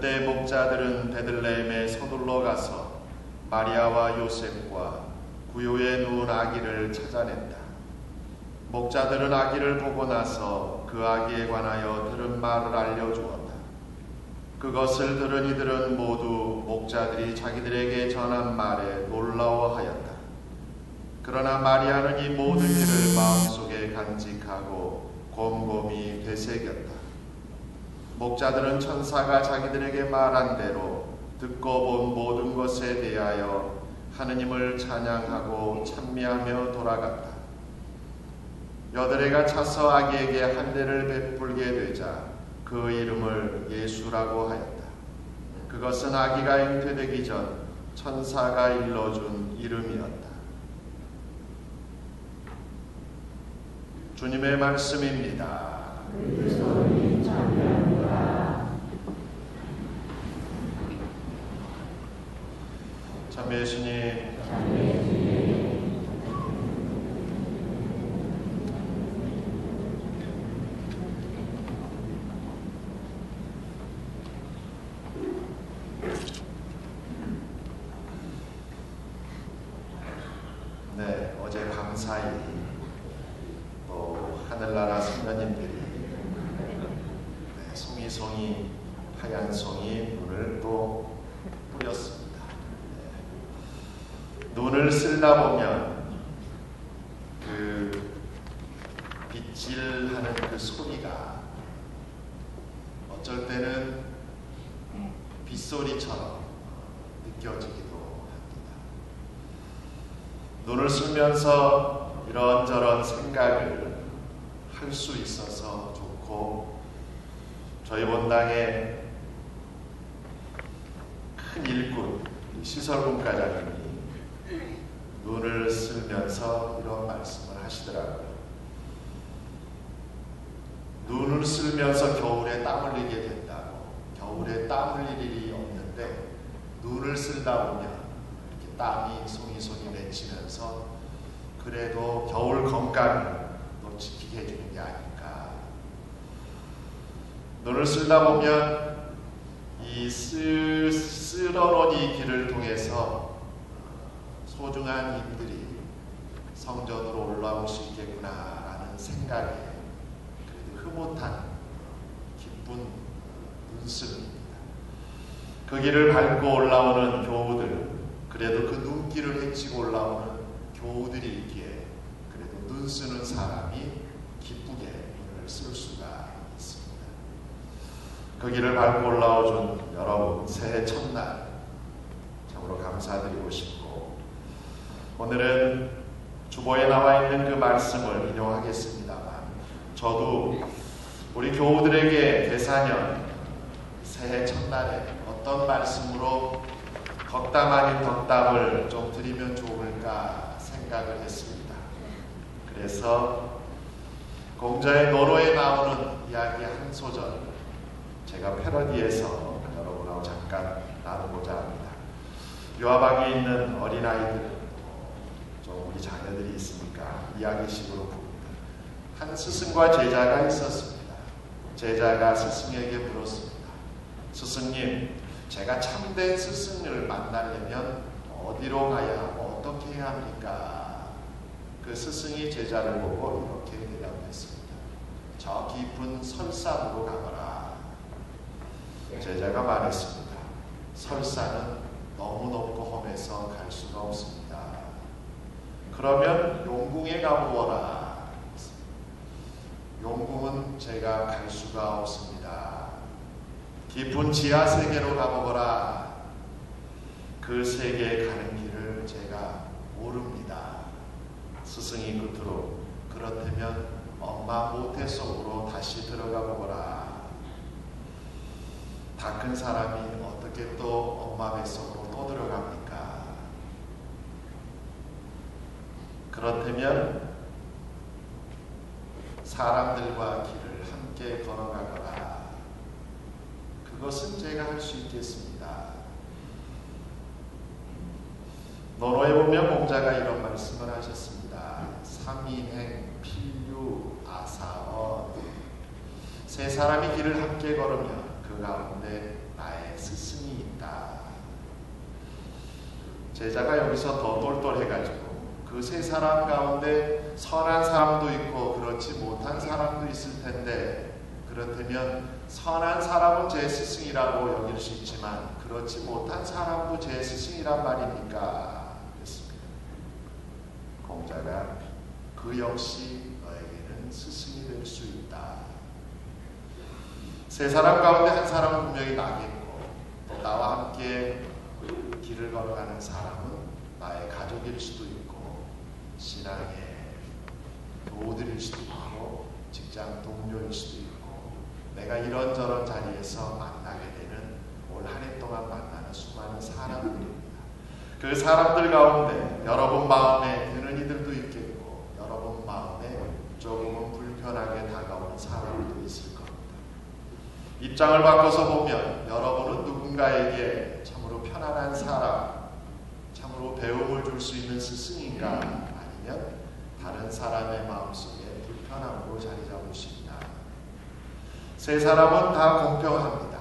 그때 목자들은 베들레헴에 서둘러 가서 마리아와 요셉과 구유에 누운 아기를 찾아냈다. 목자들은 아기를 보고 나서 그 아기에 관하여 들은 말을 알려주었다. 그것을 들은 이들은 모두 목자들이 자기들에게 전한 말에 놀라워하였다. 그러나 마리아는 이 모든 일을 마음속에 간직하고 곰곰이 되새겼다. 목자들은 천사가 자기들에게 말한 대로 듣고 본 모든 것에 대하여 하느님을 찬양하고 찬미하며 돌아갔다. 여드레가 차서 아기에게 할례를 베풀게 되자 그 이름을 예수라고 하였다. 그것은 아기가 잉태되기 전 천사가 일러준 이름이었다. 주님의 말씀입니다. 참 예수님, 네, 어제 밤사이 또 하늘나라 선녀님들이 송이 하얀 송이 눈을 또 뿌렸습니다. 눈을 쓰다 보면 그 빗질하는 그 소리가 어쩔 때는 빗소리처럼 느껴지기도 합니다. 눈을 쓰면서 이런저런 생각을 할 수 있어서 좋고, 저희 본당의 큰 일꾼 시설분과장님이 눈을 쓰면서 이런 말씀을 하시더라고요. 눈을 쓰면서 겨울에 땀 흘리게 된다고. 겨울에 땀 흘릴 일이 없는데 눈을 쓰다 보면 이렇게 땀이 송이송이 맺히면서 그래도 겨울 건강을 또 지키게 해주는 게 아닐까. 눈을 쓰다 보면 이 쓸어놓은 이 길을 통해서 소중한 이들이 성전으로 올라올 수 있겠구나라는 생각에 그래도 흐뭇한 기쁜 눈썹입니다. 그 길을 밟고 올라오는 교우들, 그래도 그 눈길을 헤치고 올라오는 교우들이 있기에 그래도 눈 쓰는 사람이 기쁘게 눈을 쓸 수가 있습니다. 그 길을 밟고 올라오준 여러분, 새해 첫날 참으로 감사드리고 싶고, 오늘은 주보에 나와 있는 그 말씀을 인용하겠습니다만, 저도 우리 교우들에게 대사년 새해 첫날에 어떤 말씀으로 덕담 아닌 덕담을 좀 드리면 좋을까 생각을 했습니다. 그래서 공자의 노로에 나오는 이야기 한 소절 제가 패러디해서 여러분하고 잠깐 나누고자 합니다. 유아방에 있는 어린아이들, 좀 우리 자녀들이 있으니까 이야기식으로 봅니다. 한 스승과 제자가 있었습니다. 제자가 스승에게 물었습니다. 스승님, 제가 참된 스승을 만나려면 어디로 가야 하고 어떻게 해야 합니까? 그 스승이 제자를 보고 이렇게 대답했습니다. 저 깊은 설산으로 가거라. 제자가 말했습니다. 설산은 너무 높고 험해서 갈 수가 없습니다. 그러면 용궁에 가보거라. 용궁은 제가 갈 수가 없습니다. 깊은 지하 세계로 가보거라. 그 세계에 가는 길을 제가 모릅니다. 스승이 끝으로, 그렇다면 엄마 모태 속으로 다시 들어가 보거라. 다 큰 사람이 어떻게 또 엄마 뱃속으로 또 들어갑니까? 그렇다면 사람들과 길을 함께 걸어가거라. 그것은 제가 할 수 있겠습니다. 노로에 보면 공자가 이런 말씀을 하셨습니다. 삼인행 필유 아사원. 세 사람이 길을 함께 걸으면 그 가운데 나의 스승이 있다. 제자가 여기서 더 똘똘해가지고 그 세 사람 가운데 선한 사람도 있고 그렇지 못한 사람도 있을 텐데, 그렇다면 선한 사람은 제 스승이라고 여길 수 있지만 그렇지 못한 사람도 제 스승이란 말입니까? 그랬습니다. 공자가 그 역시 너에게는 스승이 될 수 있다. 세 사람 가운데 한 사람은 분명히 나겠고, 또 나와 함께 길을 걸어가는 사람은 나의 가족일 수도 있고 신앙의 도우들일 수도 있고 직장 동료일 수도 있고, 내가 이런저런 자리에서 만나게 되는 올 한 해 동안 만나는 수많은 사람들입니다. 그 사람들 가운데 여러분 마음에 드는 이들도 있겠고 여러분 마음에 조금은 불편하게 다가오는 사람도 있을 겁니다. 입장을 바꿔서 보면 여러분은 누군가에게 참으로 편안한 사람, 참으로 배움을 줄 수 있는 스승인가, 아니면 다른 사람의 마음속에 불편함으로 자리 잡을 수 있나. 세 사람은 다 공평합니다.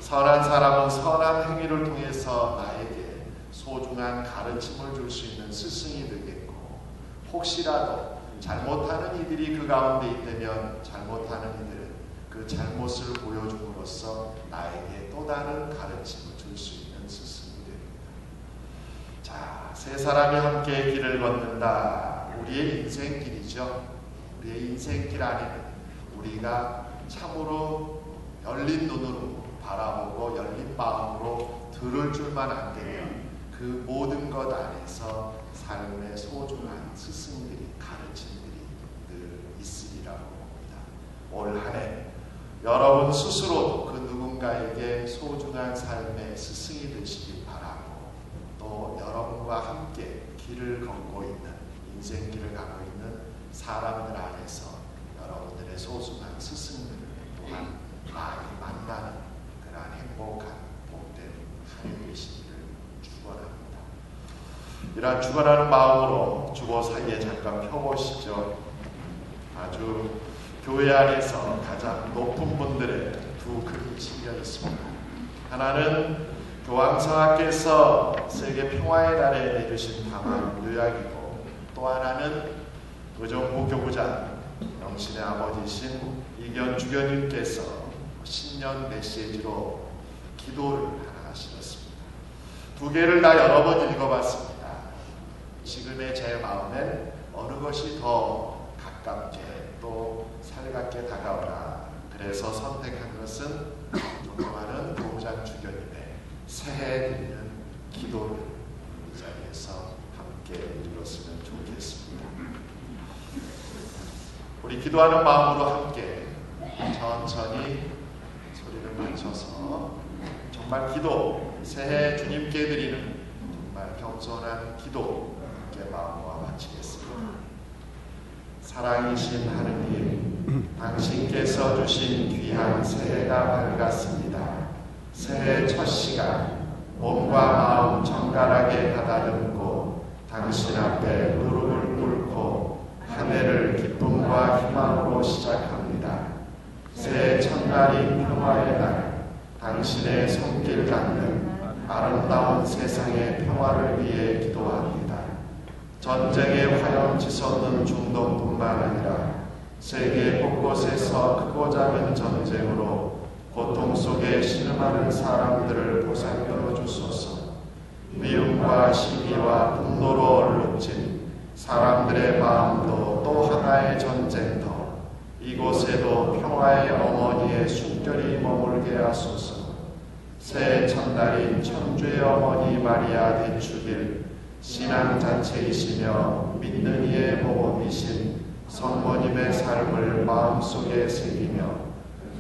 선한 사람은 선한 행위를 통해서 나에게 소중한 가르침을 줄 수 있는 스승이 되겠고, 혹시라도 잘못하는 이들이 그 가운데 있다면 잘못하는 이들은 그 잘못을 보여줌으로써 나에게 또 다른 가르침을 줄 수 있는 스승이 됩니다. 자, 세 사람이 함께 길을 걷는다. 우리의 인생길이죠. 우리의 인생길 안에는 우리가 참으로 열린 눈으로 바라보고 열린 마음으로 들을 줄만 안되면 그 모든 것 안에서 삶의 소중한 스승들이, 가르침들이 늘 있으리라고 봅니다. 올 한 해 여러분 스스로도 그 누군가에게 소중한 삶의 스승이 되시길 바라고, 또 여러분과 함께 길을 걷고 있는, 인생길을 가고 있는 사람들 안에서 여러분들의 소중한 스승들을 또한 많이 만나는 그러한 행복한 복된 한 해 되시기를 축원합니다. 이러한 축원하는 마음으로 주보 사이에 잠깐 펴보시죠. 아주 교회 안에서 가장 높은 분들의 두 글이 실려 있습니다. 하나는 교황성하께서 세계 평화의 날에 내주신 담화 요약이고, 또 하나는 의정부 교부장, 영신의 아버지신 이견 주교님께서 신년 메시지로 기도를 하나 하셨습니다. 두 개를 다 여러 번 읽어봤습니다. 지금의 제 마음엔 어느 것이 더 가깝게 또 살갑게 다가오나, 그래서 선택한 것은 존경하는 교부장 주교님의 새해 드리는 기도를 이 자리에서 함께 읽었으면 좋겠습니다. 우리 기도하는 마음으로 함께 천천히 소리를 맞춰서 정말 기도, 새해 주님께 드리는 정말 겸손한 기도 함께 마음과 마치겠습니다. 사랑이신 하느님, 당신께서 주신 귀한 새해가 밝았습니다. 새해 첫 시간 몸과 마음 정갈하게 가다듬고 당신 앞에 무릎을 꿇고 한 해를 기쁨과 희망으로 시작합니다. 새해 첫날인 평화의 날, 당신의 손길 닿는 아름다운 세상의 평화를 위해 기도합니다. 전쟁의 화염 치솟는 중동뿐만 아니라 세계 곳곳에서 크고 작은 전쟁으로 고통 속에 신음하는 사람들을 보살펴 주소서. 미움과 시기와 분노로 얼룩진 사람들의 마음도 또 하나의 전쟁터, 이곳에도 평화의 어머니의 숨결이 머물게 하소서. 새해 첫날인 천주의 어머니 마리아 대축일, 신앙 자체이시며 믿는 이의 모범이신 성모님의 삶을 마음속에 새기며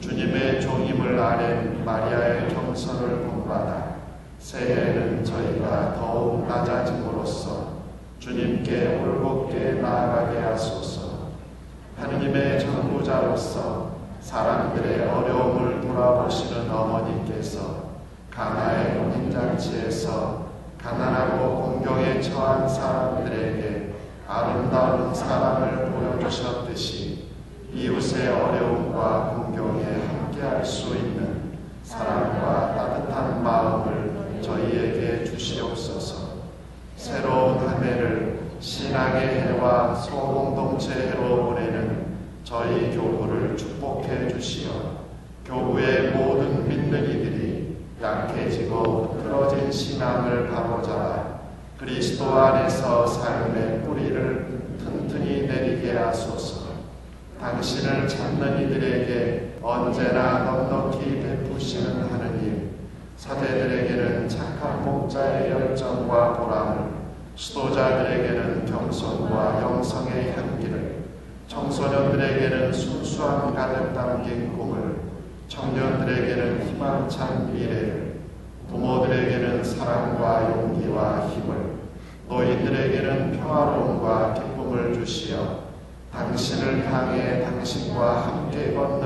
주님의 종임을 아는 마리아의 경선을 본받아 새해에는 저희가 더욱 낮아짐으로써 주님께 올곧게 나아가게 하소서. 하느님의 전부자로서 사람들의 어려움을 돌아보시는 어머니께서 가나의 혼인잔치에서 가난하고 공경에 처한 사람들에게 아름다운 사랑을 보여주셨듯이 이웃의 어려움과 공경에 함께할 수 있는 사랑과 따뜻한 따뜻한 마음을 저희에게 주시옵소서. 새로운 한 해를 신앙의 해와 소공동체 해로 보내는 저희 교부를 축복해 주시어 교부의 모든 믿는 이들이 약해지고 흐트러진 신앙을 바로잡아 그리스도 안에서 삶의 뿌리를 튼튼히 내리게 하소서. 당신을 찾는 이들에게 언제나 넉넉히 베푸시는 하느님, 사제들에게는 착한 목자의 열정과 보람을, 수도자들에게는 겸손과 영성의 향기를, 청소년들에게는 순수함 가득 담긴 꿈을, 청년들에게는 희망찬 미래를, 부모들에게는 사랑과 용기와 힘을, 노인들에게는 평화로움과 기쁨을 주시어 당신을 향해 당신과 함께 걷는